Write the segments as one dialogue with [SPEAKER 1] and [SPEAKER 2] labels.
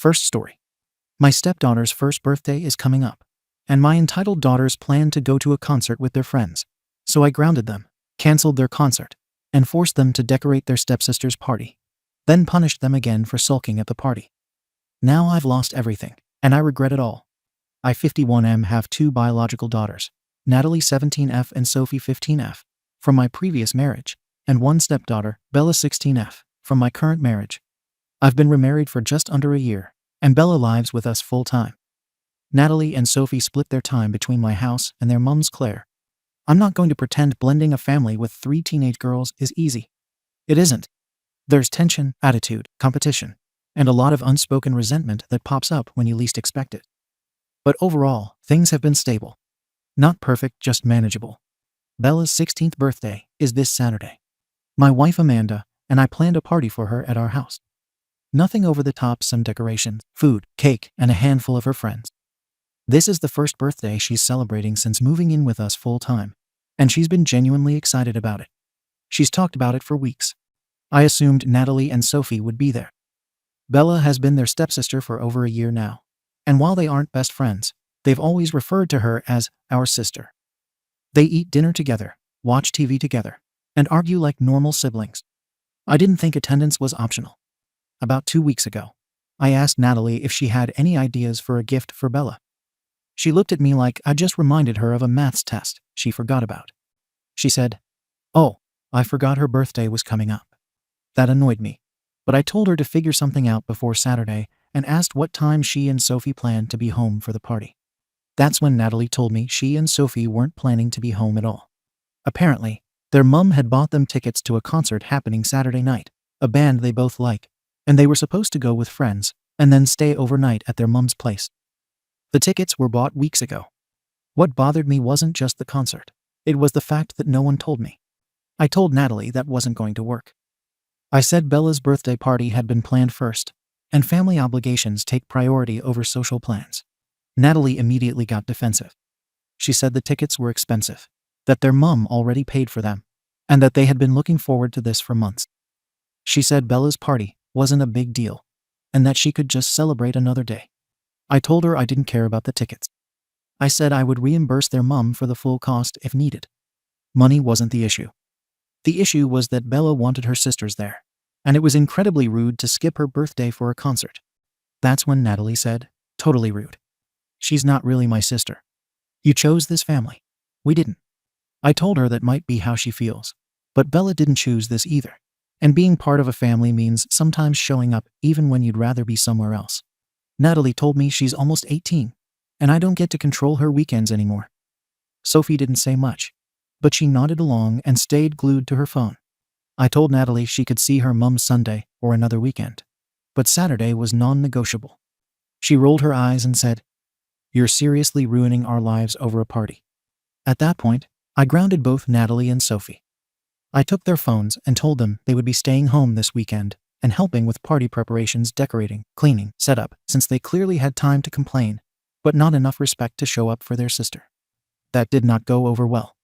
[SPEAKER 1] First story. My stepdaughter's first birthday is coming up, and my entitled daughters plan to go to a concert with their friends. So I grounded them, canceled their concert, and forced them to decorate their stepsister's party, then punished them again for sulking at the party. Now I've lost everything, and I regret it all. I 51M have two biological daughters, Natalie 17F and Sophie 15F, from my previous marriage, and one stepdaughter, Bella 16F, from my current marriage. I've been remarried for just under a year, and Bella lives with us full-time. Natalie and Sophie split their time between my house and their mums Claire. I'm not going to pretend blending a family with 3 teenage girls is easy. It isn't. There's tension, attitude, competition, and a lot of unspoken resentment that pops up when you least expect it. But overall, things have been stable. Not perfect, just manageable. Bella's 16th birthday is this Saturday. My wife Amanda and I planned a party for her at our house. Nothing over the top, some decorations, food, cake, and a handful of her friends. This is the first birthday she's celebrating since moving in with us full-time, and she's been genuinely excited about it. She's talked about it for weeks. I assumed Natalie and Sophie would be there. Bella has been their stepsister for over a year now, and while they aren't best friends, they've always referred to her as our sister. They eat dinner together, watch TV together, and argue like normal siblings. I didn't think attendance was optional. About 2 weeks ago, I asked Natalie if she had any ideas for a gift for Bella. She looked at me like I just reminded her of a maths test she forgot about. She said, "Oh, I forgot her birthday was coming up." That annoyed me, but I told her to figure something out before Saturday and asked what time she and Sophie planned to be home for the party. That's when Natalie told me she and Sophie weren't planning to be home at all. Apparently, their mum had bought them tickets to a concert happening Saturday night, a band they both like, and they were supposed to go with friends and then stay overnight at their mum's place. The tickets were bought weeks ago. What bothered me wasn't just the concert. It was the fact that no one told me. I told Natalie that wasn't going to work. I said Bella's birthday party had been planned first, and family obligations take priority over social plans. Natalie immediately got defensive. She said the tickets were expensive, that their mum already paid for them, and that they had been looking forward to this for months. She said Bella's party wasn't a big deal, and that she could just celebrate another day. I told her I didn't care about the tickets. I said I would reimburse their mum for the full cost if needed. Money wasn't the issue. The issue was that Bella wanted her sisters there, and it was incredibly rude to skip her birthday for a concert. That's when Natalie said, "Totally rude. She's not really my sister. You chose this family. We didn't." I told her that might be how she feels, but Bella didn't choose this either. And being part of a family means sometimes showing up even when you'd rather be somewhere else. Natalie told me she's almost 18, and I don't get to control her weekends anymore. Sophie didn't say much, but she nodded along and stayed glued to her phone. I told Natalie she could see her mum Sunday or another weekend, but Saturday was non-negotiable. She rolled her eyes and said, "You're seriously ruining our lives over a party." At that point, I grounded both Natalie and Sophie. I took their phones and told them they would be staying home this weekend and helping with party preparations, decorating, cleaning, setup, since they clearly had time to complain, but not enough respect to show up for their sister. That did not go over well.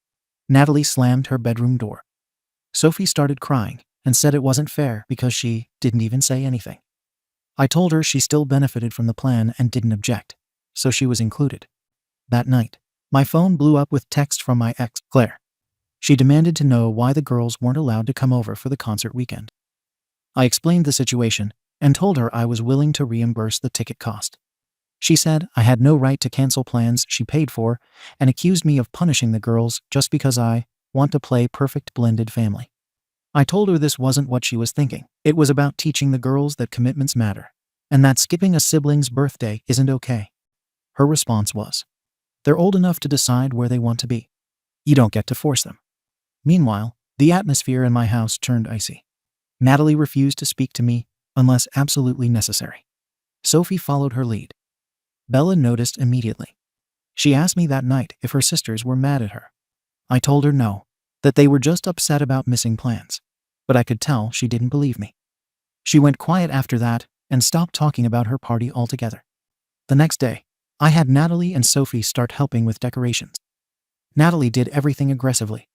[SPEAKER 1] Natalie slammed her bedroom door. Sophie started crying and said it wasn't fair because she didn't even say anything. I told her she still benefited from the plan and didn't object, so she was included. That night, my phone blew up with text from my ex, Claire. She demanded to know why the girls weren't allowed to come over for the concert weekend. I explained the situation and told her I was willing to reimburse the ticket cost. She said I had no right to cancel plans she paid for and accused me of punishing the girls just because I want to play perfect blended family. I told her this wasn't what she was thinking. It was about teaching the girls that commitments matter and that skipping a sibling's birthday isn't okay. Her response was, "They're old enough to decide where they want to be. You don't get to force them." Meanwhile, the atmosphere in my house turned icy. Natalie refused to speak to me unless absolutely necessary. Sophie followed her lead. Bella noticed immediately. She asked me that night if her sisters were mad at her. I told her no, that they were just upset about missing plans, but I could tell she didn't believe me. She went quiet after that and stopped talking about her party altogether. The next day, I had Natalie and Sophie start helping with decorations. Natalie did everything aggressively.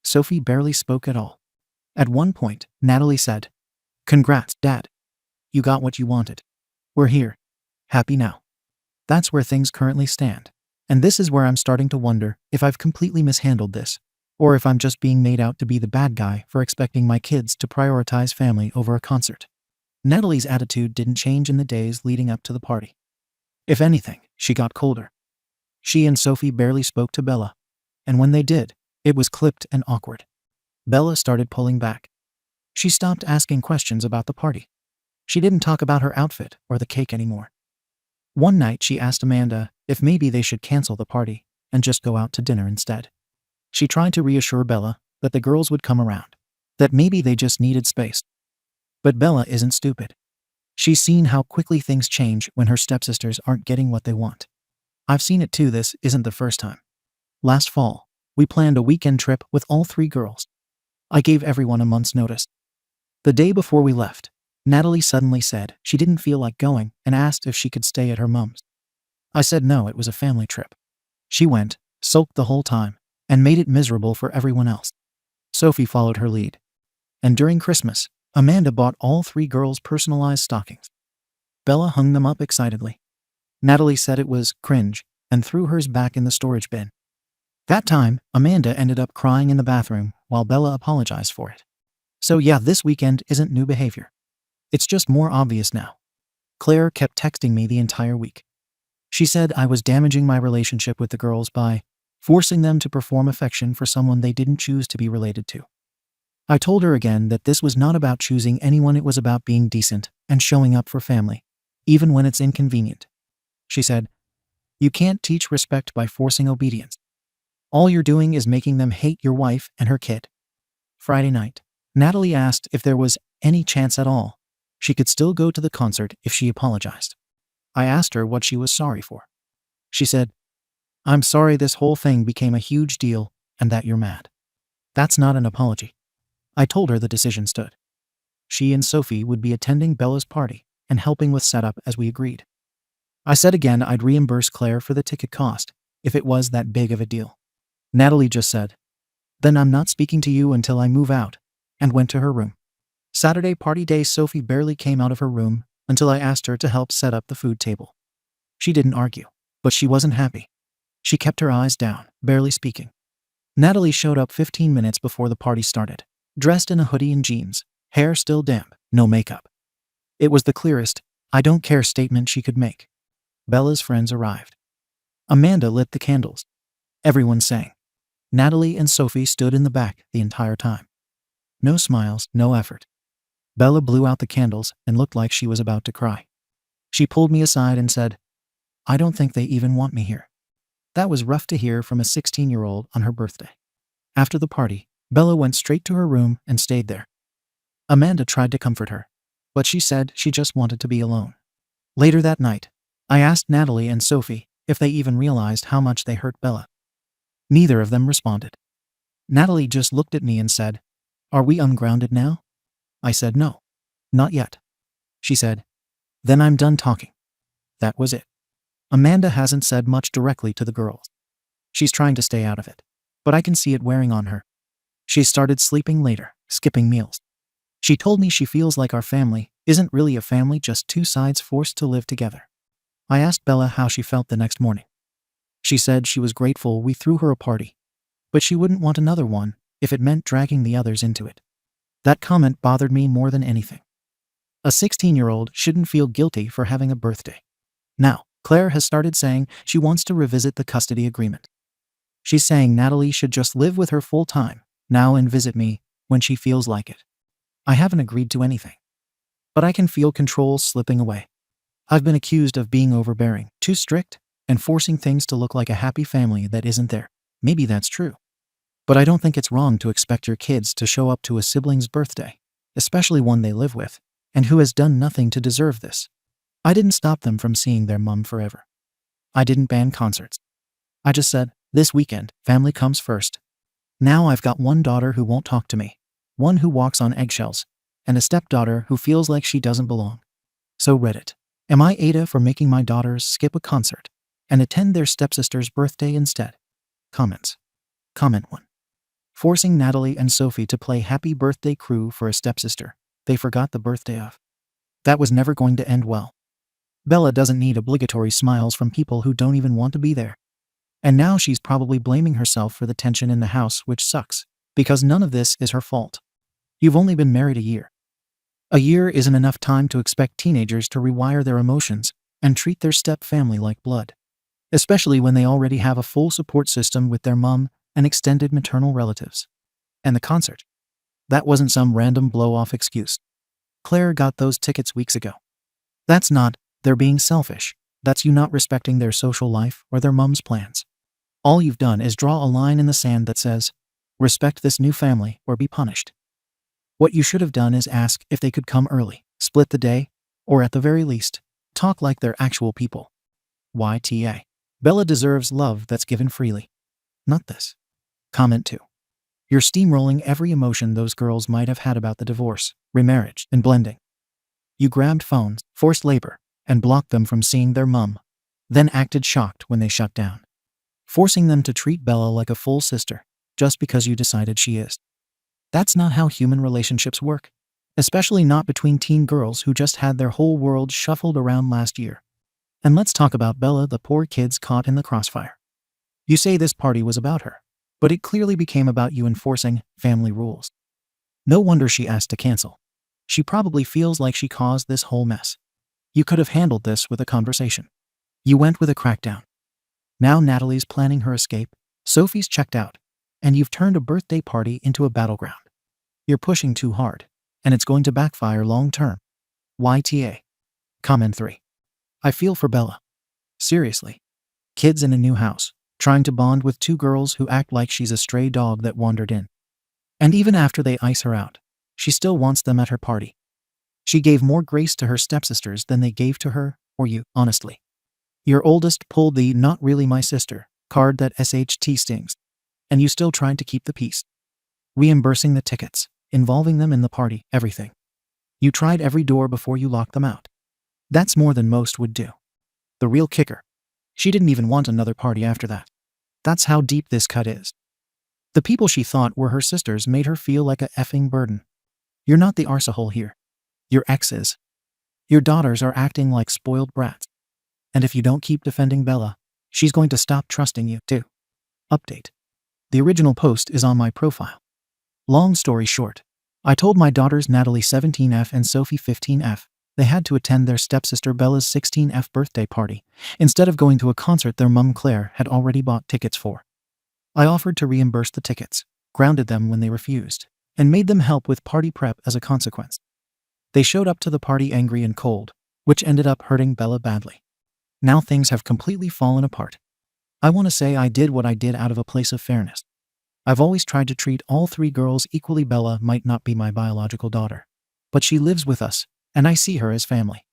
[SPEAKER 1] Sophie barely spoke at all. At one point, Natalie said, "Congrats, Dad. You got what you wanted. We're here, happy now. That's where things currently stand. And this is where I'm starting to wonder if I've completely mishandled this, or if I'm just being made out to be the bad guy for expecting my kids to prioritize family over a concert. Natalie's attitude didn't change in the days leading up to the party. If anything, she got colder. She and Sophie barely spoke to Bella, and when they did, it was clipped and awkward. Bella started pulling back. She stopped asking questions about the party. She didn't talk about her outfit or the cake anymore. One night she asked Amanda if maybe they should cancel the party and just go out to dinner instead. She tried to reassure Bella that the girls would come around, that maybe they just needed space. But Bella isn't stupid. She's seen how quickly things change when her stepsisters aren't getting what they want. I've seen it too. This isn't the first time. Last fall, we planned a weekend trip with all 3 girls. I gave everyone a month's notice. The day before we left, Natalie suddenly said she didn't feel like going and asked if she could stay at her mom's. I said no, it was a family trip. She went, sulked the whole time, and made it miserable for everyone else. Sophie followed her lead. And during Christmas, Amanda bought all 3 girls personalized stockings. Bella hung them up excitedly. Natalie said it was cringe and threw hers back in the storage bin. That time, Amanda ended up crying in the bathroom while Bella apologized for it. So yeah, this weekend isn't new behavior. It's just more obvious now. Claire kept texting me the entire week. She said I was damaging my relationship with the girls by forcing them to perform affection for someone they didn't choose to be related to. I told her again that this was not about choosing anyone, it was about being decent and showing up for family, even when it's inconvenient. She said, "You can't teach respect by forcing obedience. All you're doing is making them hate your wife and her kid." Friday night, Natalie asked if there was any chance at all she could still go to the concert if she apologized. I asked her what she was sorry for. She said, "I'm sorry this whole thing became a huge deal and that you're mad." That's not an apology. I told her the decision stood. She and Sophie would be attending Bella's party and helping with setup as we agreed. I said again I'd reimburse Claire for the ticket cost if it was that big of a deal. Natalie just said, "Then I'm not speaking to you until I move out," and went to her room. Saturday party day, Sophie barely came out of her room until I asked her to help set up the food table. She didn't argue, but she wasn't happy. She kept her eyes down, barely speaking. Natalie showed up 15 minutes before the party started, dressed in a hoodie and jeans, hair still damp, no makeup. It was the clearest, "I don't care" statement she could make. Bella's friends arrived. Amanda lit the candles. Everyone sang. Natalie and Sophie stood in the back the entire time. No smiles, no effort. Bella blew out the candles and looked like she was about to cry. She pulled me aside and said, "I don't think they even want me here." That was rough to hear from a 16-year-old on her birthday. After the party, Bella went straight to her room and stayed there. Amanda tried to comfort her, but she said she just wanted to be alone. Later that night, I asked Natalie and Sophie if they even realized how much they hurt Bella. Neither of them responded. Natalie just looked at me and said, "Are we ungrounded now?" I said no. "Not yet." She said, "Then I'm done talking." That was it. Amanda hasn't said much directly to the girls. She's trying to stay out of it, but I can see it wearing on her. She started sleeping later, skipping meals. She told me she feels like our family isn't really a family, just 2 sides forced to live together. I asked Bella how she felt the next morning. She said she was grateful we threw her a party, but she wouldn't want another one if it meant dragging the others into it. That comment bothered me more than anything. A 16-year-old shouldn't feel guilty for having a birthday. Now, Claire has started saying she wants to revisit the custody agreement. She's saying Natalie should just live with her full time now and visit me when she feels like it. I haven't agreed to anything, but I can feel control slipping away. I've been accused of being overbearing, too strict, and forcing things to look like a happy family that isn't there. Maybe that's true. But I don't think it's wrong to expect your kids to show up to a sibling's birthday, especially one they live with, and who has done nothing to deserve this. I didn't stop them from seeing their mom forever. I didn't ban concerts. I just said, this weekend, family comes first. Now I've got one daughter who won't talk to me, one who walks on eggshells, and a stepdaughter who feels like she doesn't belong. So Reddit, am I Ada for making my daughters skip a concert and attend their stepsister's birthday instead? Comments. Comment 1. Forcing Natalie and Sophie to play Happy Birthday Crew for a stepsister they forgot the birthday of. That was never going to end well. Bella doesn't need obligatory smiles from people who don't even want to be there. And now she's probably blaming herself for the tension in the house, which sucks, because none of this is her fault. You've only been married a year. A year isn't enough time to expect teenagers to rewire their emotions and treat their step-family like blood, especially when they already have a full support system with their mom and extended maternal relatives. And the concert? That wasn't some random blow-off excuse. Claire got those tickets weeks ago. That's not they're being selfish. That's you not respecting their social life or their mom's plans. All you've done is draw a line in the sand that says, respect this new family or be punished. What you should have done is ask if they could come early, split the day, or at the very least, talk like they're actual people. YTA. Bella deserves love that's given freely. Not this. Comment 2. You're steamrolling every emotion those girls might have had about the divorce, remarriage, and blending. You grabbed phones, forced labor, and blocked them from seeing their mom, then acted shocked when they shut down, forcing them to treat Bella like a full sister just because you decided she is. That's not how human relationships work, especially not between teen girls who just had their whole world shuffled around last year. And let's talk about Bella, the poor kids caught in the crossfire. You say this party was about her, but it clearly became about you enforcing family rules. No wonder she asked to cancel. She probably feels like she caused this whole mess. You could have handled this with a conversation. You went with a crackdown. Now Natalie's planning her escape, Sophie's checked out, and you've turned a birthday party into a battleground. You're pushing too hard, and it's going to backfire long term. YTA. Comment 3. I feel for Bella. Seriously. Kids in a new house, trying to bond with two girls who act like she's a stray dog that wandered in. And even after they ice her out, she still wants them at her party. She gave more grace to her stepsisters than they gave to her or you, honestly. Your oldest pulled the "not really my sister" card that SHT stings, and you still tried to keep the peace. Reimbursing the tickets, involving them in the party, everything. You tried every door before you locked them out. That's more than most would do. The real kicker. She didn't even want another party after that. That's how deep this cut is. The people she thought were her sisters made her feel like a effing burden. You're not the arsehole here. Your ex is. Your daughters are acting like spoiled brats. And if you don't keep defending Bella, she's going to stop trusting you, too. Update. The original post is on my profile. Long story short, I told my daughters Natalie 17F and Sophie 15F they had to attend their stepsister Bella's 16F birthday party instead of going to a concert their mum Claire had already bought tickets for. I offered to reimburse the tickets, grounded them when they refused, and made them help with party prep as a consequence. They showed up to the party angry and cold, which ended up hurting Bella badly. Now things have completely fallen apart. I want to say I did what I did out of a place of fairness. I've always tried to treat all three girls equally. Bella might not be my biological daughter, but she lives with us, and I see her as family.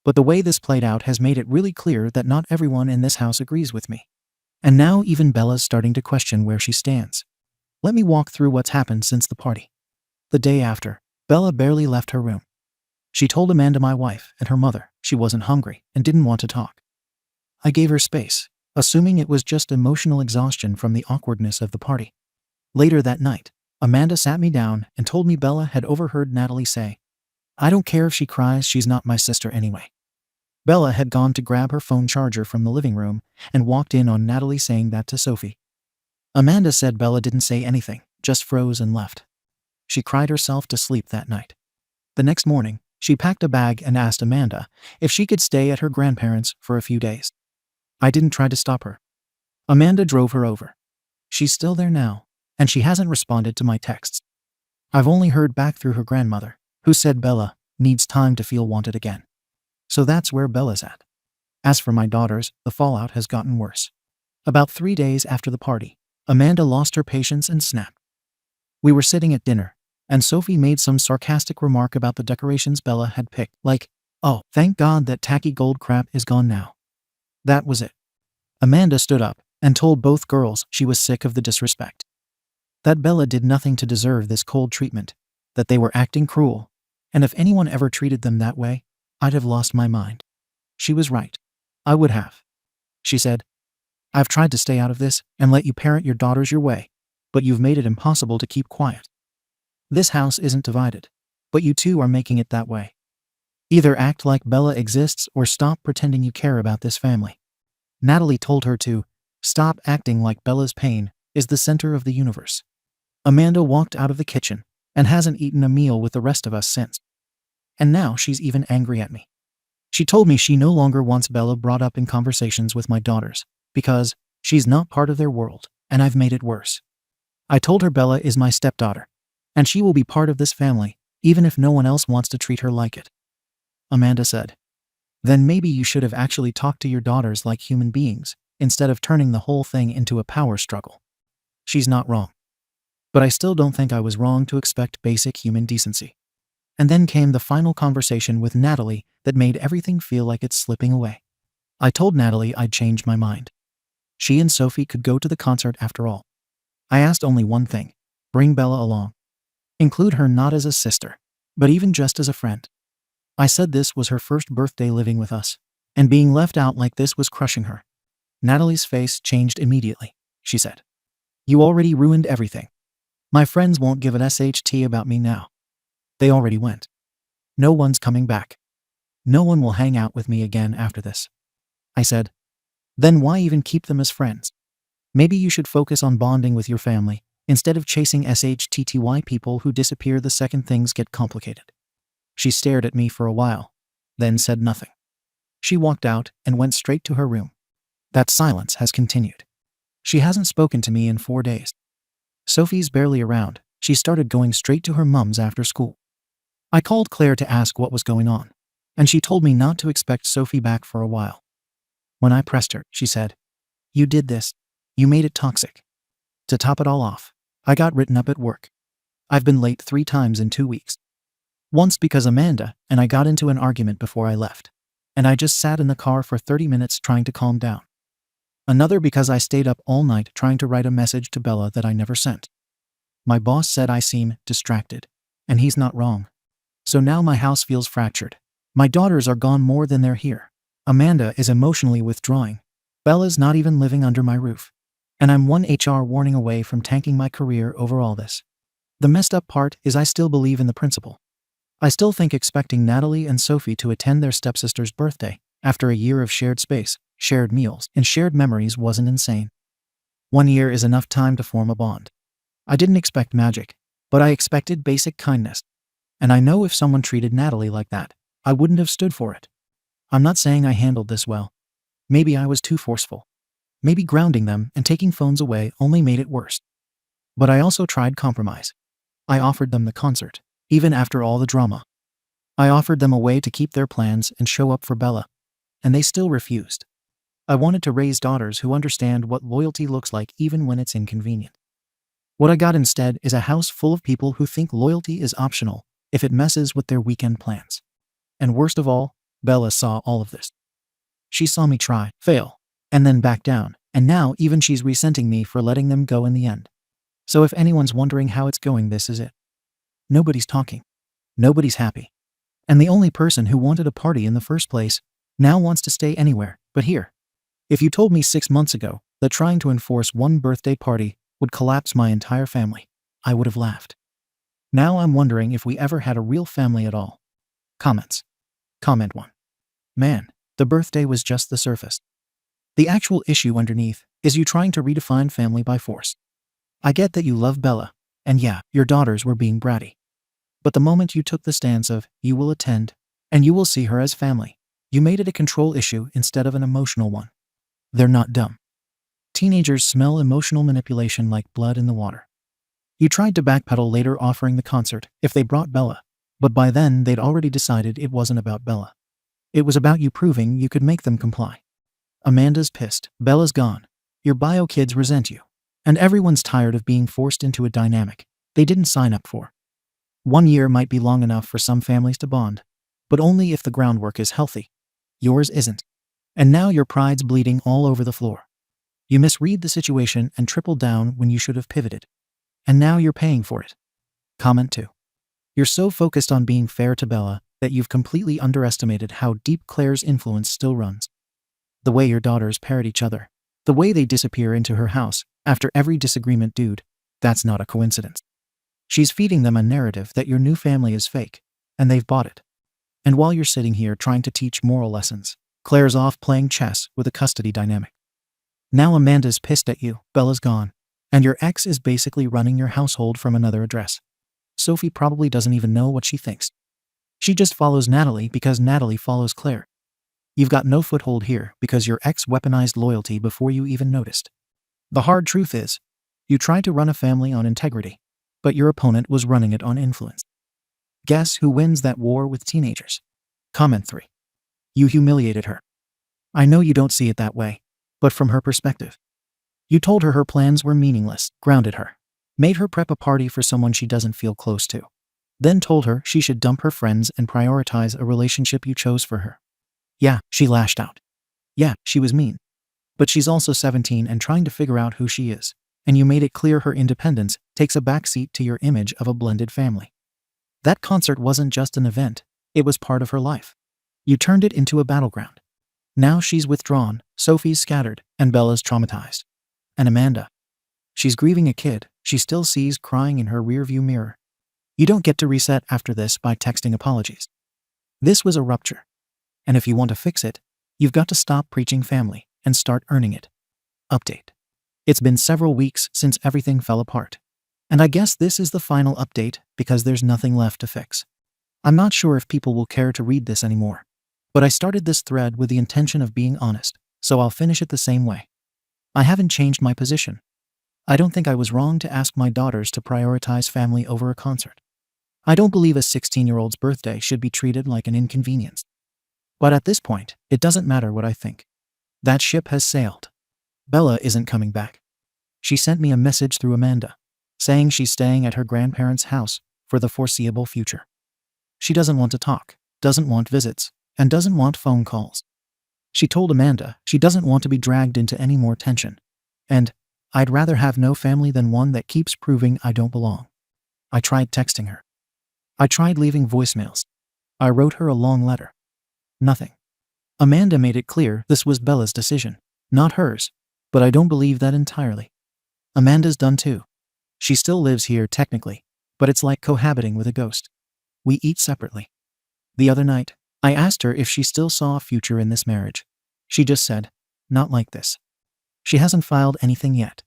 [SPEAKER 1] But the way this played out has made it really clear that not everyone in this house agrees with me. And now even Bella's starting to question where she stands. Let me walk through what's happened since the party. The day after, Bella barely left her room. She told Amanda, my wife, and her mother, she wasn't hungry and didn't want to talk. I gave her space, assuming it was just emotional exhaustion from the awkwardness of the party. Later that night, Amanda sat me down and told me Bella had overheard Natalie say, "I don't care if she cries, she's not my sister anyway." Bella had gone to grab her phone charger from the living room and walked in on Natalie saying that to Sophie. Amanda said Bella didn't say anything, just froze and left. She cried herself to sleep that night. The next morning, she packed a bag and asked Amanda if she could stay at her grandparents' for a few days. I didn't try to stop her. Amanda drove her over. She's still there now, and she hasn't responded to my texts. I've only heard back through her grandmother, who said Bella needs time to feel wanted again. So that's where Bella's at. As for my daughters, the fallout has gotten worse. About 3 days after the party, Amanda lost her patience and snapped. We were sitting at dinner, and Sophie made some sarcastic remark about the decorations Bella had picked, like, "Oh, thank God that tacky gold crap is gone now." That was it. Amanda stood up and told both girls she was sick of the disrespect. That Bella did nothing to deserve this cold treatment, that they were acting cruel, and if anyone ever treated them that way, I'd have lost my mind. She was right. I would have. She said, "I've tried to stay out of this and let you parent your daughters your way, but you've made it impossible to keep quiet. This house isn't divided, but you two are making it that way. Either act like Bella exists or stop pretending you care about this family. Natalie told her to stop acting like Bella's pain is the center of the universe. Amanda walked out of the kitchen and hasn't eaten a meal with the rest of us since. And now she's even angry at me. She told me she no longer wants Bella brought up in conversations with my daughters because she's not part of their world, and I've made it worse. I told her Bella is my stepdaughter, and she will be part of this family even if no one else wants to treat her like it. Amanda said, then maybe you should have actually talked to your daughters like human beings instead of turning the whole thing into a power struggle. She's not wrong. But I still don't think I was wrong to expect basic human decency. And then came the final conversation with Natalie that made everything feel like it's slipping away. I told Natalie I'd changed my mind. She and Sophie could go to the concert after all. I asked only one thing: bring Bella along. Include her not as a sister, but even just as a friend. I said this was her first birthday living with us, and being left out like this was crushing her. Natalie's face changed immediately. She said, you already ruined everything. My friends won't give an SHT about me now. They already went. No one's coming back. No one will hang out with me again after this. I said, then why even keep them as friends? Maybe you should focus on bonding with your family instead of chasing SHTTY people who disappear the second things get complicated. She stared at me for a while, then said nothing. She walked out and went straight to her room. That silence has continued. She hasn't spoken to me in 4 days. Sophie's barely around. She started going straight to her mum's after school. I called Claire to ask what was going on, and she told me not to expect Sophie back for a while. When I pressed her, she said, you did this. You made it toxic. To top it all off, I got written up at work. I've been late 3 times in 2 weeks. Once because Amanda and I got into an argument before I left, and I just sat in the car for 30 minutes trying to calm down. Another because I stayed up all night trying to write a message to Bella that I never sent. My boss said I seem distracted, and he's not wrong. So now my house feels fractured. My daughters are gone more than they're here. Amanda is emotionally withdrawing. Bella's not even living under my roof. And I'm one HR warning away from tanking my career over all this. The messed up part is I still believe in the principle. I still think expecting Natalie and Sophie to attend their stepsister's birthday after a year of shared space, shared meals, and shared memories wasn't insane. 1 year is enough time to form a bond. I didn't expect magic, but I expected basic kindness. And I know if someone treated Natalie like that, I wouldn't have stood for it. I'm not saying I handled this well. Maybe I was too forceful. Maybe grounding them and taking phones away only made it worse. But I also tried compromise. I offered them the concert, even after all the drama. I offered them a way to keep their plans and show up for Bella, and they still refused. I wanted to raise daughters who understand what loyalty looks like even when it's inconvenient. What I got instead is a house full of people who think loyalty is optional if it messes with their weekend plans. And worst of all, Bella saw all of this. She saw me try, fail, and then back down, and now even she's resenting me for letting them go in the end. So if anyone's wondering how it's going, this is it. Nobody's talking. Nobody's happy. And the only person who wanted a party in the first place now wants to stay anywhere but here. If you told me 6 months ago that trying to enforce one birthday party would collapse my entire family, I would have laughed. Now I'm wondering if we ever had a real family at all. Comments. Comment 1. Man, the birthday was just the surface. The actual issue underneath is you trying to redefine family by force. I get that you love Bella, and yeah, your daughters were being bratty. But the moment you took the stance of, you will attend, and you will see her as family, you made it a control issue instead of an emotional one. They're not dumb. Teenagers smell emotional manipulation like blood in the water. You tried to backpedal later offering the concert if they brought Bella, but by then they'd already decided it wasn't about Bella. It was about you proving you could make them comply. Amanda's pissed, Bella's gone, your bio kids resent you, and everyone's tired of being forced into a dynamic they didn't sign up for. 1 year might be long enough for some families to bond, but only if the groundwork is healthy. Yours isn't. And now your pride's bleeding all over the floor. You misread the situation and tripled down when you should have pivoted. And now you're paying for it. Comment 2. You're so focused on being fair to Bella that you've completely underestimated how deep Claire's influence still runs. The way your daughters parrot each other, the way they disappear into her house after every disagreement, dude, that's not a coincidence. She's feeding them a narrative that your new family is fake, and they've bought it. And while you're sitting here trying to teach moral lessons, Claire's off playing chess with a custody dynamic. Now Amanda's pissed at you, Bella's gone, and your ex is basically running your household from another address. Sophie probably doesn't even know what she thinks. She just follows Natalie because Natalie follows Claire. You've got no foothold here because your ex weaponized loyalty before you even noticed. The hard truth is, you tried to run a family on integrity, but your opponent was running it on influence. Guess who wins that war with teenagers? Comment 3. You humiliated her. I know you don't see it that way, but from her perspective. You told her plans were meaningless, grounded her, made her prep a party for someone she doesn't feel close to, then told her she should dump her friends and prioritize a relationship you chose for her. Yeah, she lashed out. Yeah, she was mean. But she's also 17 and trying to figure out who she is, and you made it clear her independence takes a backseat to your image of a blended family. That concert wasn't just an event, it was part of her life. You turned it into a battleground. Now she's withdrawn, Sophie's scattered, and Bella's traumatized. And Amanda. She's grieving a kid she still sees crying in her rearview mirror. You don't get to reset after this by texting apologies. This was a rupture. And if you want to fix it, you've got to stop preaching family and start earning it. Update. It's been several weeks since everything fell apart. And I guess this is the final update because there's nothing left to fix. I'm not sure if people will care to read this anymore. But I started this thread with the intention of being honest, so I'll finish it the same way. I haven't changed my position. I don't think I was wrong to ask my daughters to prioritize family over a concert. I don't believe a 16-year-old's birthday should be treated like an inconvenience. But at this point, it doesn't matter what I think. That ship has sailed. Bella isn't coming back. She sent me a message through Amanda, saying she's staying at her grandparents' house for the foreseeable future. She doesn't want to talk, doesn't want visits, and doesn't want phone calls. She told Amanda she doesn't want to be dragged into any more tension. And I'd rather have no family than one that keeps proving I don't belong. I tried texting her. I tried leaving voicemails. I wrote her a long letter. Nothing. Amanda made it clear this was Bella's decision, not hers, but I don't believe that entirely. Amanda's done too. She still lives here technically, but it's like cohabiting with a ghost. We eat separately. The other night, I asked her if she still saw a future in this marriage. She just said, not like this. She hasn't filed anything yet,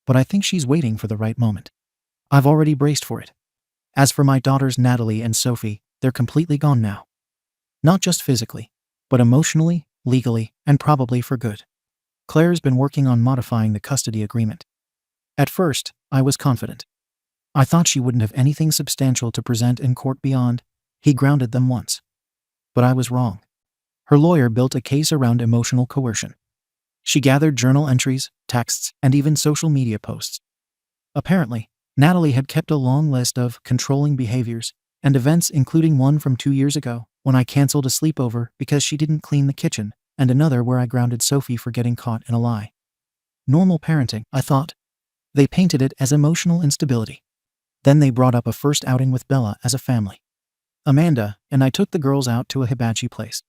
[SPEAKER 1] but I think she's waiting for the right moment. I've already braced for it. As for my daughters Natalie and Sophie, they're completely gone now. Not just physically, but emotionally, legally, and probably for good. Claire's been working on modifying the custody agreement. At first, I was confident. I thought she wouldn't have anything substantial to present in court beyond, he grounded them once. But I was wrong. Her lawyer built a case around emotional coercion. She gathered journal entries, texts, and even social media posts. Apparently, Natalie had kept a long list of controlling behaviors and events, including one from 2 years ago when I canceled a sleepover because she didn't clean the kitchen, and another where I grounded Sophie for getting caught in a lie. Normal parenting, I thought. They painted it as emotional instability. Then they brought up a first outing with Bella as a family. Amanda and I took the girls out to a hibachi place.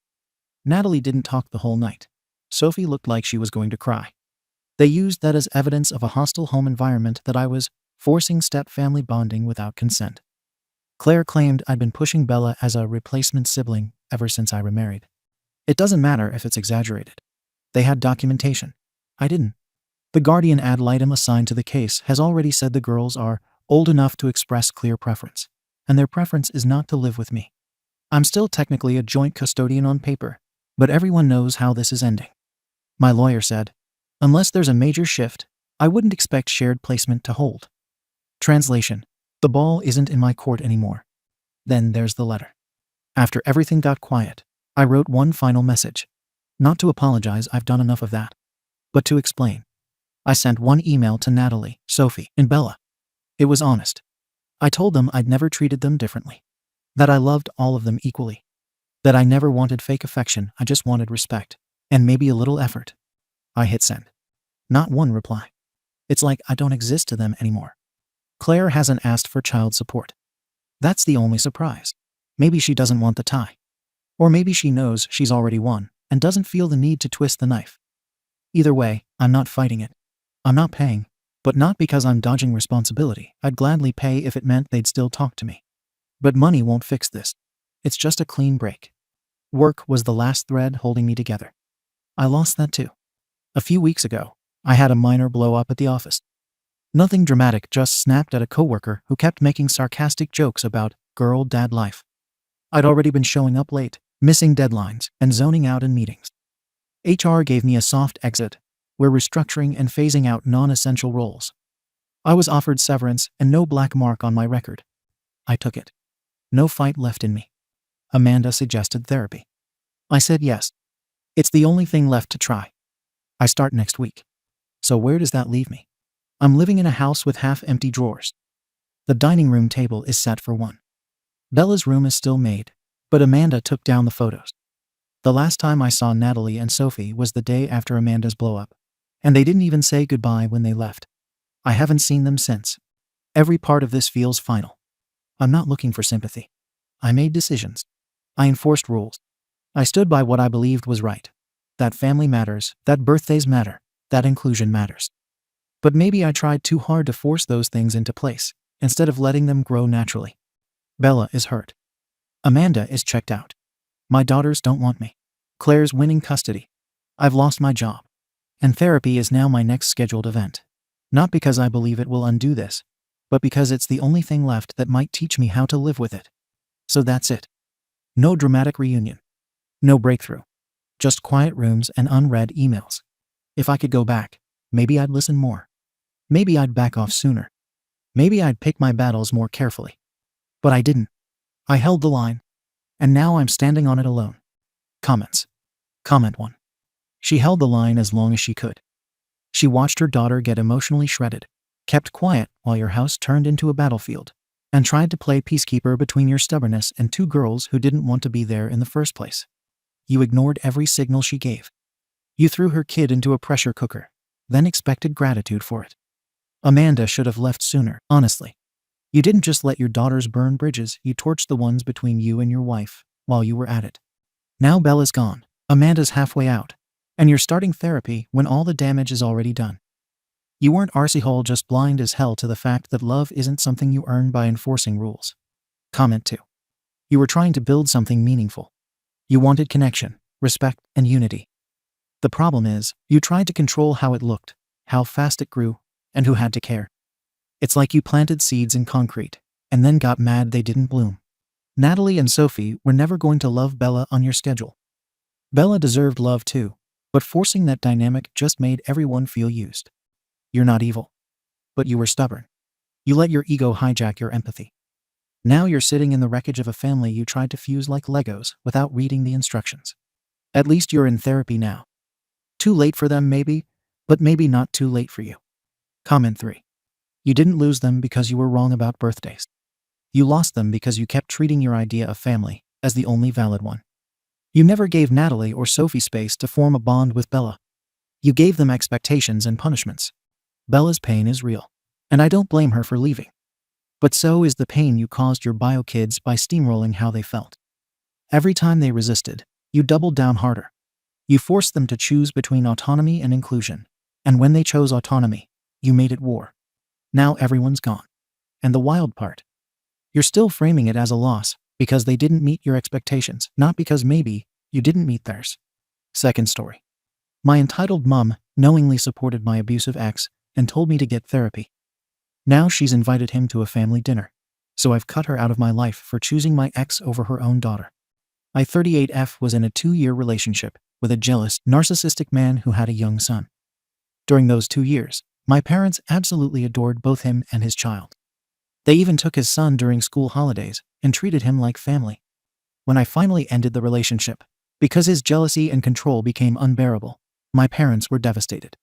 [SPEAKER 1] Natalie didn't talk the whole night. Sophie looked like she was going to cry. They used that as evidence of a hostile home environment that I was forcing step-family bonding without consent. Claire claimed I'd been pushing Bella as a replacement sibling ever since I remarried. It doesn't matter if it's exaggerated. They had documentation. I didn't. The Guardian ad litem assigned to the case has already said the girls are old enough to express clear preference, and their preference is not to live with me. I'm still technically a joint custodian on paper, but everyone knows how this is ending. My lawyer said, unless there's a major shift, I wouldn't expect shared placement to hold. Translation: the ball isn't in my court anymore. Then there's the letter. After everything got quiet, I wrote one final message. Not to apologize, I've done enough of that. But to explain. I sent one email to Natalie, Sophie, and Bella. It was honest. I told them I'd never treated them differently. That I loved all of them equally. That I never wanted fake affection, I just wanted respect. And maybe a little effort. I hit send. Not one reply. It's like I don't exist to them anymore. Claire hasn't asked for child support. That's the only surprise. Maybe she doesn't want the tie. Or maybe she knows she's already won and doesn't feel the need to twist the knife. Either way, I'm not fighting it. I'm not paying, but not because I'm dodging responsibility. I'd gladly pay if it meant they'd still talk to me. But money won't fix this. It's just a clean break. Work was the last thread holding me together. I lost that too. A few weeks ago, I had a minor blow up at the office. Nothing dramatic, just snapped at a coworker who kept making sarcastic jokes about girl dad life. I'd already been showing up late, missing deadlines, and zoning out in meetings. HR gave me a soft exit. We're restructuring and phasing out non-essential roles. I was offered severance and no black mark on my record. I took it. No fight left in me. Amanda suggested therapy. I said yes. It's the only thing left to try. I start next week. So where does that leave me? I'm living in a house with half-empty drawers. The dining room table is set for one. Bella's room is still made, but Amanda took down the photos. The last time I saw Natalie and Sophie was the day after Amanda's blow-up, and they didn't even say goodbye when they left. I haven't seen them since. Every part of this feels final. I'm not looking for sympathy. I made decisions. I enforced rules. I stood by what I believed was right. That family matters, that birthdays matter, that inclusion matters. But maybe I tried too hard to force those things into place, instead of letting them grow naturally. Bella is hurt. Amanda is checked out. My daughters don't want me. Claire's winning custody. I've lost my job. And therapy is now my next scheduled event. Not because I believe it will undo this, but because it's the only thing left that might teach me how to live with it. So that's it. No dramatic reunion. No breakthrough. Just quiet rooms and unread emails. If I could go back, maybe I'd listen more. Maybe I'd back off sooner. Maybe I'd pick my battles more carefully. But I didn't. I held the line. And now I'm standing on it alone. Comments. Comment 1. She held the line as long as she could. She watched her daughter get emotionally shredded, kept quiet while your house turned into a battlefield, and tried to play peacekeeper between your stubbornness and two girls who didn't want to be there in the first place. You ignored every signal she gave. You threw her kid into a pressure cooker, then expected gratitude for it. Amanda should have left sooner, honestly. You didn't just let your daughters burn bridges, you torched the ones between you and your wife while you were at it. Now Bella's gone, Amanda's halfway out, and you're starting therapy when all the damage is already done. You weren't arsehole just blind as hell to the fact that love isn't something you earn by enforcing rules. Comment 2. You were trying to build something meaningful. You wanted connection, respect, and unity. The problem is, you tried to control how it looked, how fast it grew, and who had to care. It's like you planted seeds in concrete, and then got mad they didn't bloom. Natalie and Sophie were never going to love Bella on your schedule. Bella deserved love too, but forcing that dynamic just made everyone feel used. You're not evil. But you were stubborn. You let your ego hijack your empathy. Now you're sitting in the wreckage of a family you tried to fuse like Legos without reading the instructions. At least you're in therapy now. Too late for them maybe, but maybe not too late for you. Comment 3. You didn't lose them because you were wrong about birthdays. You lost them because you kept treating your idea of family as the only valid one. You never gave Natalie or Sophie space to form a bond with Bella. You gave them expectations and punishments. Bella's pain is real, and I don't blame her for leaving. But so is the pain you caused your bio kids by steamrolling how they felt. Every time they resisted, you doubled down harder. You forced them to choose between autonomy and inclusion, and when they chose autonomy, you made it war. Now everyone's gone. And the wild part, you're still framing it as a loss because they didn't meet your expectations, not because maybe you didn't meet theirs. Second story. My entitled mom knowingly supported my abusive ex and told me to get therapy. Now she's invited him to a family dinner, so I've cut her out of my life for choosing my ex over her own daughter. I 38F was in a 2-year relationship with a jealous, narcissistic man who had a young son. During those 2 years, my parents absolutely adored both him and his child. They even took his son during school holidays and treated him like family. When I finally ended the relationship, because his jealousy and control became unbearable, my parents were devastated.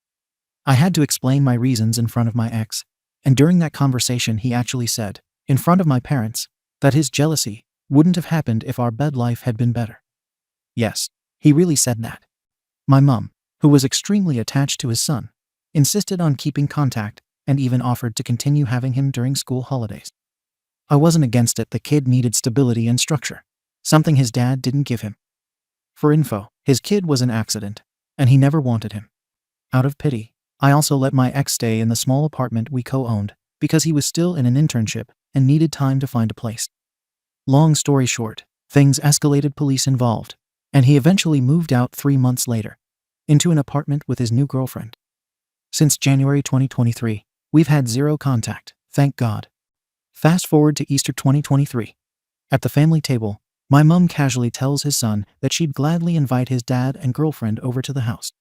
[SPEAKER 1] I had to explain my reasons in front of my ex, and during that conversation he actually said, in front of my parents, that his jealousy wouldn't have happened if our bed life had been better. Yes, he really said that. My mom, who was extremely attached to his son, insisted on keeping contact and even offered to continue having him during school holidays. I wasn't against it. The kid needed stability and structure, something his dad didn't give him. For info, his kid was an accident, and he never wanted him. Out of pity, I also let my ex stay in the small apartment we co-owned because he was still in an internship and needed time to find a place. Long story short, Things escalated, police involved, and he eventually moved out 3 months later into an apartment with his new girlfriend. Since January 2023, we've had zero contact, thank God. Fast forward to Easter 2023. At the family table, my mom casually tells his son that she'd gladly invite his dad and girlfriend over to the house.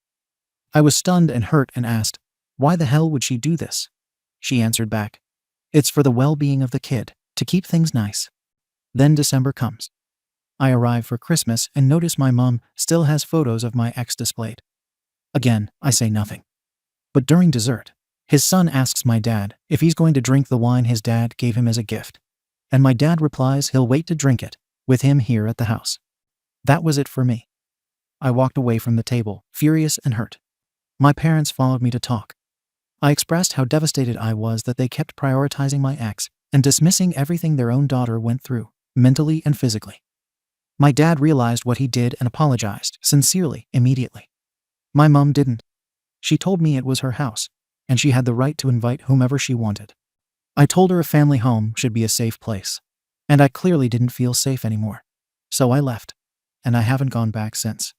[SPEAKER 1] I was stunned and hurt and asked, why the hell would she do this? She answered back, it's for the well-being of the kid, to keep things nice. Then December comes. I arrive for Christmas and notice my mom still has photos of my ex displayed. Again, I say nothing. But during dessert, his son asks my dad if he's going to drink the wine his dad gave him as a gift. And my dad replies he'll wait to drink it with him here at the house. That was it for me. I walked away from the table, furious and hurt. My parents followed me to talk. I expressed how devastated I was that they kept prioritizing my ex and dismissing everything their own daughter went through, mentally and physically. My dad realized what he did and apologized, sincerely, immediately. My mom didn't. She told me it was her house, and she had the right to invite whomever she wanted. I told her a family home should be a safe place, and I clearly didn't feel safe anymore. So I left, and I haven't gone back since.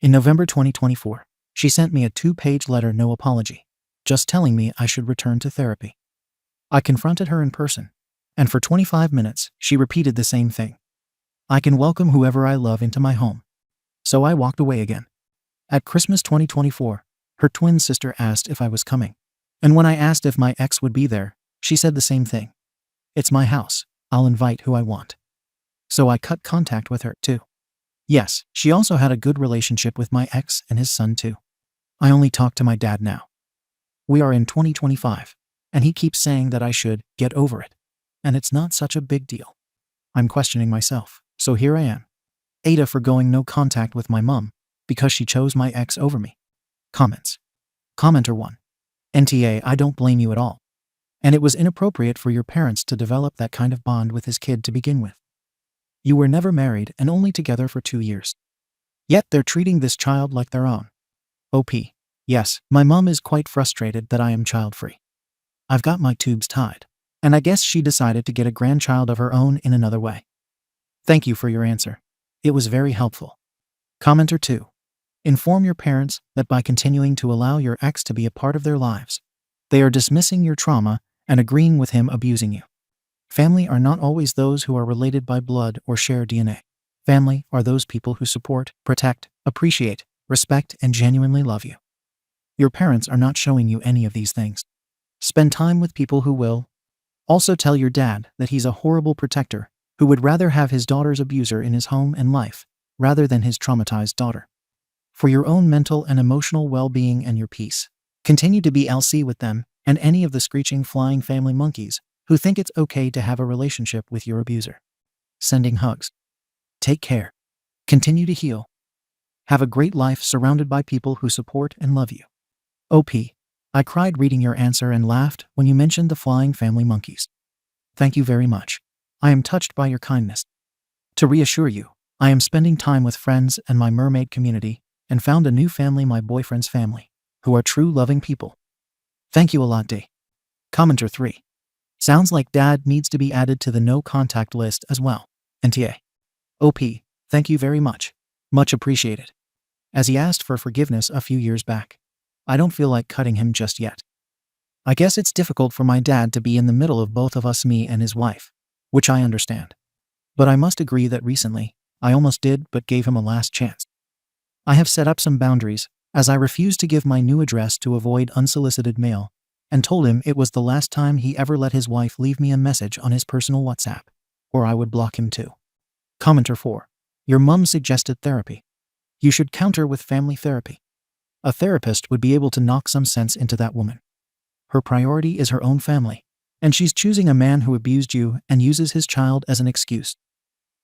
[SPEAKER 1] In November 2024, she sent me a 2-page letter, no apology, just telling me I should return to therapy. I confronted her in person, and for 25 minutes, she repeated the same thing. I can welcome whoever I love into my home. So I walked away again. At Christmas 2024, her twin sister asked if I was coming. And when I asked if my ex would be there, she said the same thing. It's my house. I'll invite who I want. So I cut contact with her, too. Yes, she also had a good relationship with my ex and his son, too. I only talk to my dad now. We are in 2025, and he keeps saying that I should get over it. And it's not such a big deal. I'm questioning myself, so here I am. Ada forgoing no contact with my mom because she chose my ex over me. Comments. Commenter 1. NTA, I don't blame you at all. And it was inappropriate for your parents to develop that kind of bond with his kid to begin with. You were never married and only together for 2 years. Yet they're treating this child like their own. OP. Yes, my mom is quite frustrated that I am child-free. I've got my tubes tied, and I guess she decided to get a grandchild of her own in another way. Thank you for your answer. It was very helpful. Commenter 2. Inform your parents that by continuing to allow your ex to be a part of their lives, they are dismissing your trauma and agreeing with him abusing you. Family are not always those who are related by blood or share DNA. Family are those people who support, protect, appreciate, respect, and genuinely love you. Your parents are not showing you any of these things. Spend time with people who will. Also tell your dad that he's a horrible protector who would rather have his daughter's abuser in his home and life rather than his traumatized daughter. For your own mental and emotional well-being and your peace, continue to be LC with them and any of the screeching flying family monkeys who think it's okay to have a relationship with your abuser. Sending hugs. Take care. Continue to heal. Have a great life surrounded by people who support and love you. OP. I cried reading your answer and laughed when you mentioned the flying family monkeys. Thank you very much. I am touched by your kindness. To reassure you, I am spending time with friends and my mermaid community and found a new family, my boyfriend's family, who are true loving people. Thank you a lot, D. Commenter 3. Sounds like dad needs to be added to the no contact list as well. NTA. OP. Thank you very much. Much appreciated. As he asked for forgiveness a few years back, I don't feel like cutting him just yet. I guess it's difficult for my dad to be in the middle of both of us, me and his wife, which I understand. But I must agree that recently, I almost did but gave him a last chance. I have set up some boundaries, as I refused to give my new address to avoid unsolicited mail, and told him it was the last time he ever let his wife leave me a message on his personal WhatsApp, or I would block him too. Commenter 4. Your mum suggested therapy. You should counter with family therapy. A therapist would be able to knock some sense into that woman. Her priority is her own family, and she's choosing a man who abused you and uses his child as an excuse.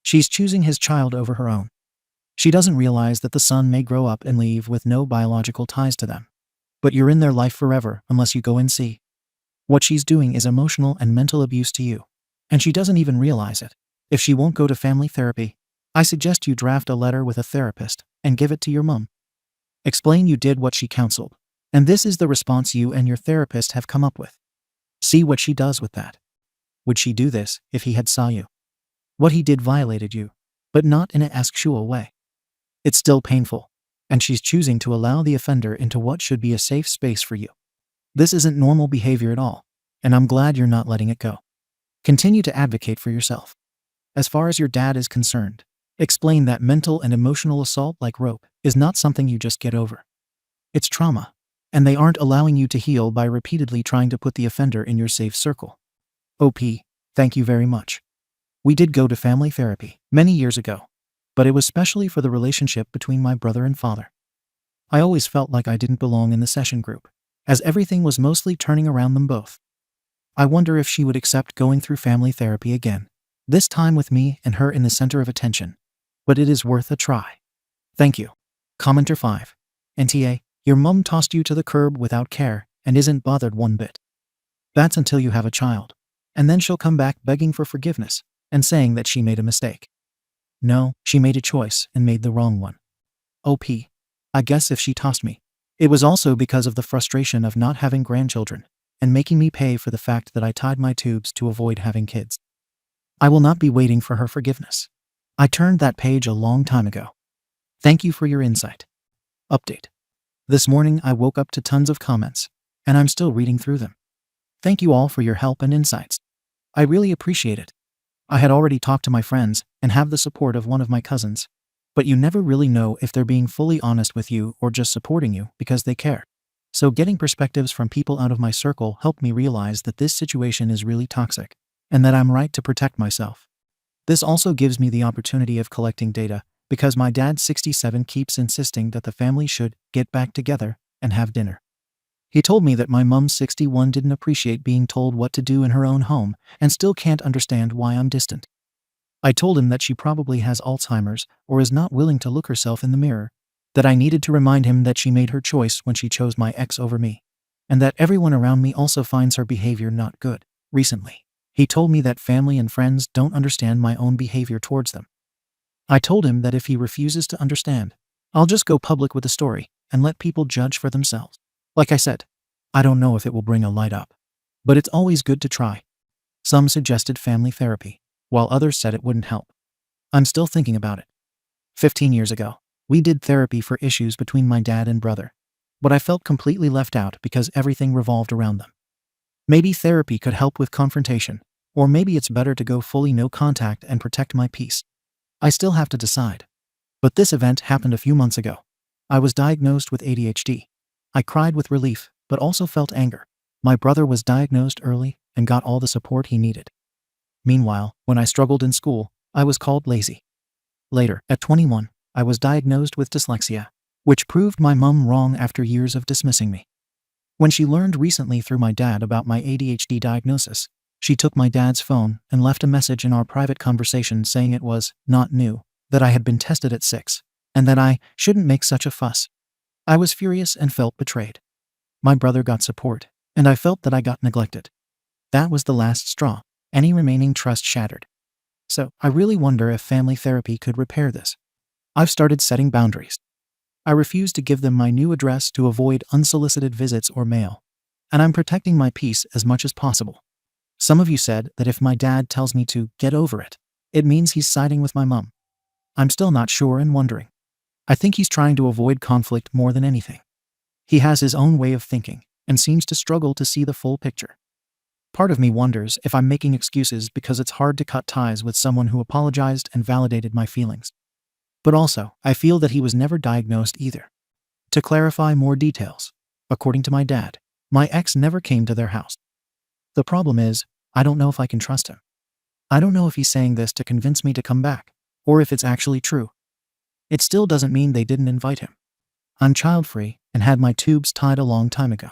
[SPEAKER 1] She's choosing his child over her own. She doesn't realize that the son may grow up and leave with no biological ties to them. But you're in their life forever unless you go and see. What she's doing is emotional and mental abuse to you, and she doesn't even realize it. If she won't go to family therapy, I suggest you draft a letter with a therapist and give it to your mom. Explain you did what she counseled, and this is the response you and your therapist have come up with. See what she does with that. Would she do this if he had saw you? What he did violated you. but not in a sexual way. It's still painful, and she's choosing to allow the offender into what should be a safe space for you. This isn't normal behavior at all, and I'm glad you're not letting it go. Continue to advocate for yourself. As far as your dad is concerned, explain that mental and emotional assault like rope is not something you just get over. It's trauma, and they aren't allowing you to heal by repeatedly trying to put the offender in your safe circle. OP, thank you very much. We did go to family therapy many years ago, but it was specially for the relationship between my brother and father. I always felt like I didn't belong in the session group, as everything was mostly turning around them both. I wonder if she would accept going through family therapy again, this time with me and her in the center of attention. But it is worth a try. Thank you. Commenter 5. NTA, your mum tossed you to the curb without care and isn't bothered one bit. That's until you have a child, and then she'll come back begging for forgiveness and saying that she made a mistake. No, she made a choice and made the wrong one. OP, I guess if she tossed me, it was also because of the frustration of not having grandchildren and making me pay for the fact that I tied my tubes to avoid having kids. I will not be waiting for her forgiveness. I turned that page a long time ago. Thank you for your insight. Update. This morning I woke up to tons of comments, and I'm still reading through them. Thank you all for your help and insights. I really appreciate it. I had already talked to my friends and have the support of one of my cousins, but you never really know if they're being fully honest with you or just supporting you because they care. So getting perspectives from people out of my circle helped me realize that this situation is really toxic, and that I'm right to protect myself. This also gives me the opportunity of collecting data, because my dad 67 keeps insisting that the family should get back together and have dinner. He told me that my mum 61 didn't appreciate being told what to do in her own home and still can't understand why I'm distant. I told him that she probably has Alzheimer's or is not willing to look herself in the mirror, that I needed to remind him that she made her choice when she chose my ex over me, and that everyone around me also finds her behavior not good. Recently, he told me that family and friends don't understand my own behavior towards them. I told him that if he refuses to understand, I'll just go public with the story and let people judge for themselves. Like I said, I don't know if it will bring a light up, but it's always good to try. Some suggested family therapy, while others said it wouldn't help. I'm still thinking about it. 15 years ago, we did therapy for issues between my dad and brother, but I felt completely left out because everything revolved around them. Maybe therapy could help with confrontation, or maybe it's better to go fully no contact and protect my peace. I still have to decide. But this event happened a few months ago. I was diagnosed with ADHD. I cried with relief, but also felt anger. My brother was diagnosed early and got all the support he needed. Meanwhile, when I struggled in school, I was called lazy. Later, at 21, I was diagnosed with dyslexia, which proved my mum wrong after years of dismissing me. When she learned recently through my dad about my ADHD diagnosis, she took my dad's phone and left a message in our private conversation saying it was not new, that I had been tested at 6, and that I shouldn't make such a fuss. I was furious and felt betrayed. My brother got support, and I felt that I got neglected. That was the last straw. Any remaining trust shattered. So, I really wonder if family therapy could repair this. I've started setting boundaries. I refuse to give them my new address to avoid unsolicited visits or mail, and I'm protecting my peace as much as possible. Some of you said that if my dad tells me to get over it, it means he's siding with my mum. I'm still not sure and wondering. I think he's trying to avoid conflict more than anything. He has his own way of thinking and seems to struggle to see the full picture. Part of me wonders if I'm making excuses because it's hard to cut ties with someone who apologized and validated my feelings. But also, I feel that he was never diagnosed either. To clarify more details, according to my dad, my ex never came to their house. The problem is, I don't know if I can trust him. I don't know if he's saying this to convince me to come back, or if it's actually true. It still doesn't mean they didn't invite him. I'm child-free and had my tubes tied a long time ago.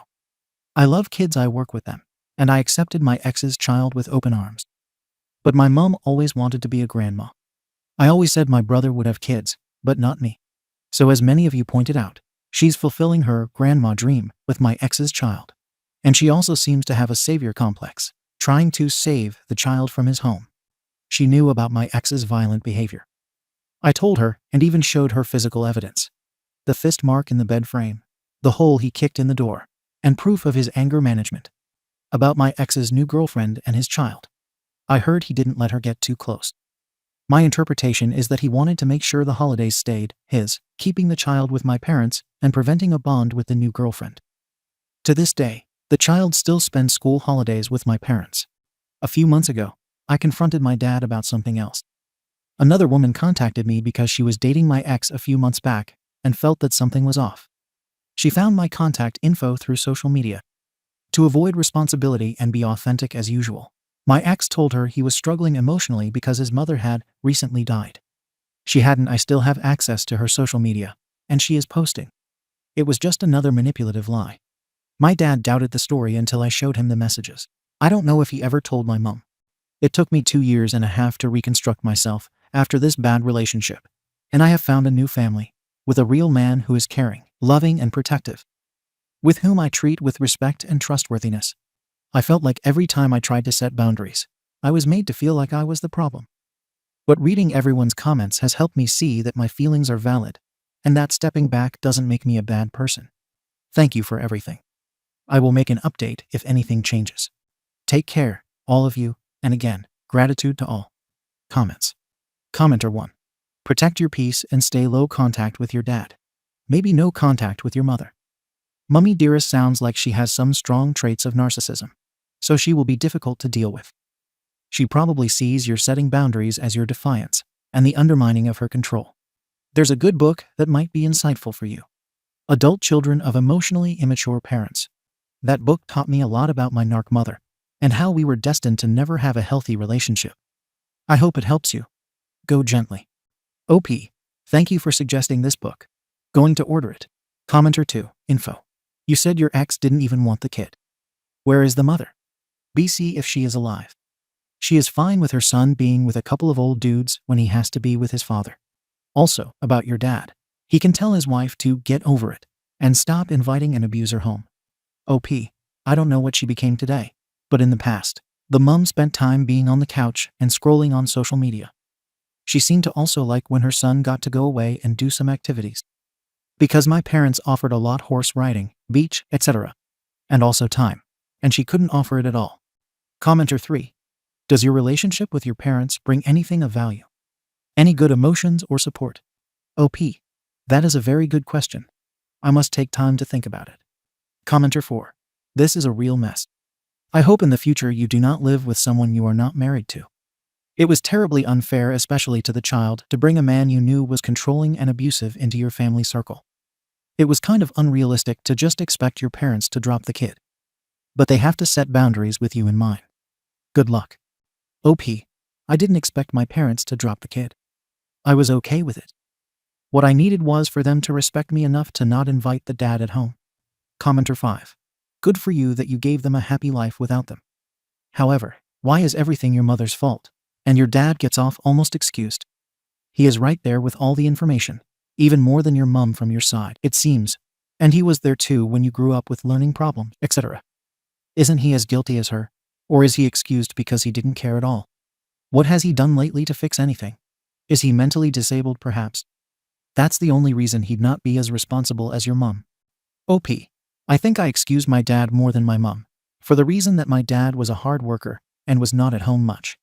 [SPEAKER 1] I love kids, I work with them, and I accepted my ex's child with open arms. But my mom always wanted to be a grandma. I always said my brother would have kids, but not me. So as many of you pointed out, she's fulfilling her grandma dream with my ex's child. And she also seems to have a savior complex, trying to save the child from his home. She knew about my ex's violent behavior. I told her and even showed her physical evidence. The fist mark in the bed frame, the hole he kicked in the door, and proof of his anger management. About my ex's new girlfriend and his child. I heard he didn't let her get too close. My interpretation is that he wanted to make sure the holidays stayed his, keeping the child with my parents and preventing a bond with the new girlfriend. To this day, the child still spends school holidays with my parents. A few months ago, I confronted my dad about something else. Another woman contacted me because she was dating my ex a few months back and felt that something was off. She found my contact info through social media. To avoid responsibility and be authentic as usual, my ex told her he was struggling emotionally because his mother had recently died. I still have access to her social media, and she is posting. It was just another manipulative lie. My dad doubted the story until I showed him the messages. I don't know if he ever told my mom. It took me 2.5 years to reconstruct myself after this bad relationship, and I have found a new family, with a real man who is caring, loving, and protective, with whom I treat with respect and trustworthiness. I felt like every time I tried to set boundaries, I was made to feel like I was the problem. But reading everyone's comments has helped me see that my feelings are valid, and that stepping back doesn't make me a bad person. Thank you for everything. I will make an update if anything changes. Take care, all of you, and again, gratitude to all. Comments. Commenter 1. Protect your peace and stay low contact with your dad. Maybe no contact with your mother. Mummy dearest sounds like she has some strong traits of narcissism, so she will be difficult to deal with. She probably sees your setting boundaries as your defiance and the undermining of her control. There's a good book that might be insightful for you. Adult Children of Emotionally Immature Parents. That book taught me a lot about my narc mother and how we were destined to never have a healthy relationship. I hope it helps you. Go gently. OP. Thank you for suggesting this book. Going to order it. Commenter 2. Info. You said your ex didn't even want the kid. Where is the mother? BC if she is alive. She is fine with her son being with a couple of old dudes when he has to be with his father. Also, about your dad. He can tell his wife to get over it and stop inviting an abuser home. OP. I don't know what she became today, but in the past, the mom spent time being on the couch and scrolling on social media. She seemed to also like when her son got to go away and do some activities. Because my parents offered a lot horse riding, beach, etc. and also time, and she couldn't offer it at all. Commenter 3. Does your relationship with your parents bring anything of value? Any good emotions or support? OP. That is a very good question. I must take time to think about it. Commenter 4. This is a real mess. I hope in the future you do not live with someone you are not married to. It was terribly unfair, especially to the child, to bring a man you knew was controlling and abusive into your family circle. It was kind of unrealistic to just expect your parents to drop the kid. But they have to set boundaries with you in mind. Good luck. OP. I didn't expect my parents to drop the kid. I was okay with it. What I needed was for them to respect me enough to not invite the dad at home. Commenter 5. Good for you that you gave them a happy life without them. However, why is everything your mother's fault, and your dad gets off almost excused? He is right there with all the information, even more than your mom from your side, it seems, and he was there too when you grew up with learning problems, etc. Isn't he as guilty as her, or is he excused because he didn't care at all? What has he done lately to fix anything? Is he mentally disabled perhaps? That's the only reason he'd not be as responsible as your mom. OP. I think I excuse my dad more than my mom, for the reason that my dad was a hard worker and was not at home much.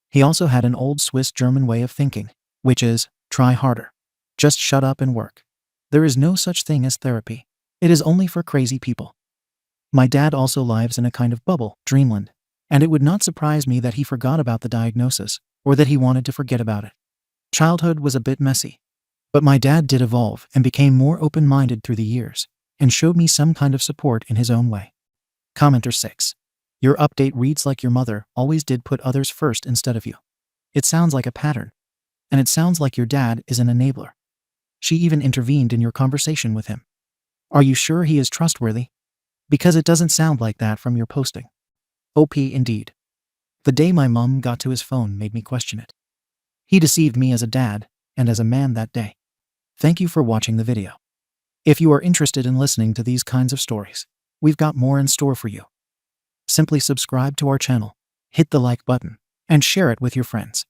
[SPEAKER 1] He also had an old Swiss German way of thinking, which is, try harder. Just shut up and work. There is no such thing as therapy. It is only for crazy people. My dad also lives in a kind of bubble, dreamland, and it would not surprise me that he forgot about the diagnosis, or that he wanted to forget about it. Childhood was a bit messy. But my dad did evolve and became more open-minded through the years, and showed me some kind of support in his own way. Commenter 6. Your update reads like your mother always did put others first instead of you. It sounds like a pattern. And it sounds like your dad is an enabler. She even intervened in your conversation with him. Are you sure he is trustworthy? Because it doesn't sound like that from your posting. OP indeed. The day my mom got to his phone made me question it. He deceived me as a dad and as a man that day. Thank you for watching the video. If you are interested in listening to these kinds of stories, we've got more in store for you. Simply subscribe to our channel, hit the like button, and share it with your friends.